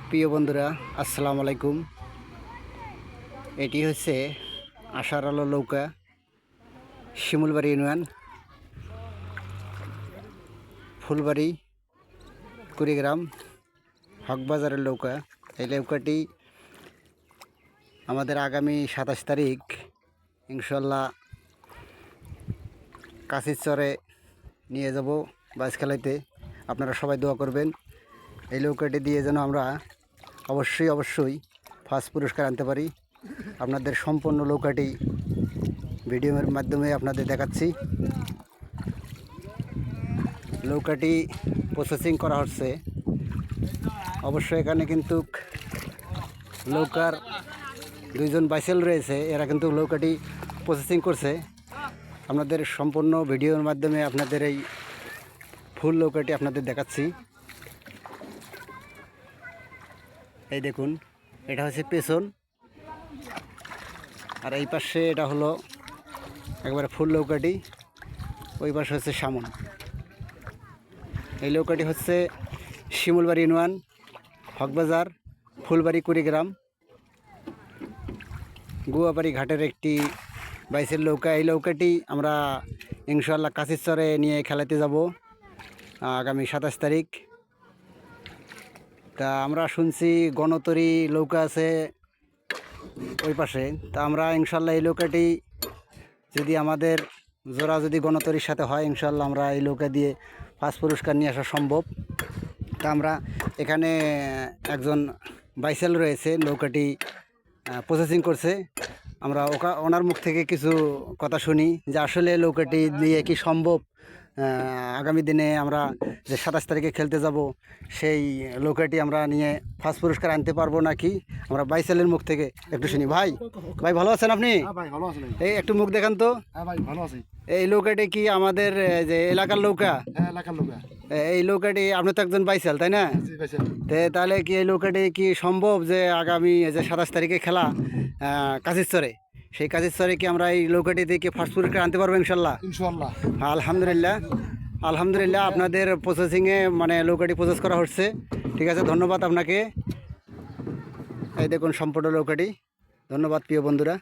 প্রিয় বন্ধুরা, আসসালামু আলাইকুম। এটি হচ্ছে আশার আলো নৌকা, শিমুলবাড়ি ইউনিয়ন, ফুলবাড়ি, কুড়িগ্রাম, হকবাজারের নৌকা। এই নৌকাটি আমাদের আগামী 27 তারিখ ইনশাল্লাহ কাশির চরে নিয়ে যাব বাইচ খেলাইতে। আপনারা সবাই দোয়া করবেন এই নৌকাটি দিয়ে যেন আমরা অবশ্যই ফার্স্ট পুরস্কার আনতে পারি। আপনাদের সম্পূর্ণ নৌকাটি ভিডিওর মাধ্যমে আপনাদের দেখাচ্ছি। নৌকাটি প্রসেসিং করা হচ্ছে। অবশ্যই এখানে কিন্তু নৌকার দুইজন বাইসেল রয়েছে, এরা কিন্তু নৌকাটি প্রসেসিং করছে। আপনাদের সম্পূর্ণ ভিডিওর মাধ্যমে আপনাদের এই ফুল নৌকাটি আপনাদের দেখাচ্ছি। এই দেখুন, এটা হচ্ছে পেছন, আর এই পাশে এটা হলো একবারে ফুল নৌকাটি, ওই পাশে হচ্ছে সামন। এই নৌকাটি হচ্ছে শিমুলবাড়ি ইউনিয়ন, হকবাজার, ফুলবাড়ি, কুড়িগ্রাম, গুয়াবাড়ি ঘাটের একটি বাইসের নৌকা। এই নৌকাটি আমরা ইনশাল্লাহ কাশির চরে নিয়ে খেলাতে যাব আগামী 27 তারিখ। তা আমরা শুনছি গণতরী নৌকা আছে ওই পাশে। তা আমরা ইনশাল্লাহ এই নৌকাটি যদি আমাদের জোড়া যদি গণতরীর সাথে হয়, ইনশাল্লাহ আমরা এই নৌকা দিয়ে ফার্স্ট পুরস্কার নিয়ে আসা সম্ভব। তা আমরা এখানে একজন বাইসেল রয়েছে, নৌকাটি প্রসেসিং করছে। আমরা ওনার মুখ থেকে কিছু কথা শুনি যে আসলে নৌকাটি দিয়ে কি সম্ভব আগামী দিনে আমরা যে 27 তারিখে খেলতে যাব সেই নৌকাটি আমরা নিয়ে ফার্স্ট পুরস্কার আনতে পারবো নাকি। আমরা বাইসেলের মুখ থেকে একটু শুনি। ভাই ভালো আছেন আপনি? এই একটু মুখ দেখান তো। এই নৌকাটি কি আমাদের যে এলাকার নৌকা? এই নৌকাটি আপনি তো একজন বাইসেল, তাই না? তাহলে কি এই নৌকাটি কি সম্ভব যে আগামী যে 27 তারিখে খেলা কাশির চরে, সেই কাশির চরে কি আমরা এই নৌকাটি থেকে ফার্স্ট পুরস্কার আনতে পারবো ইনশাল্লাহ? আলহামদুলিল্লাহ আপনাদের প্রসেসিংয়ে মানে নৌকাটি প্রসেস করা হচ্ছে। ঠিক আছে, ধন্যবাদ আপনাকে। এই দেখুন সম্পূর্ণ নৌকাটি। ধন্যবাদ প্রিয় বন্ধুরা।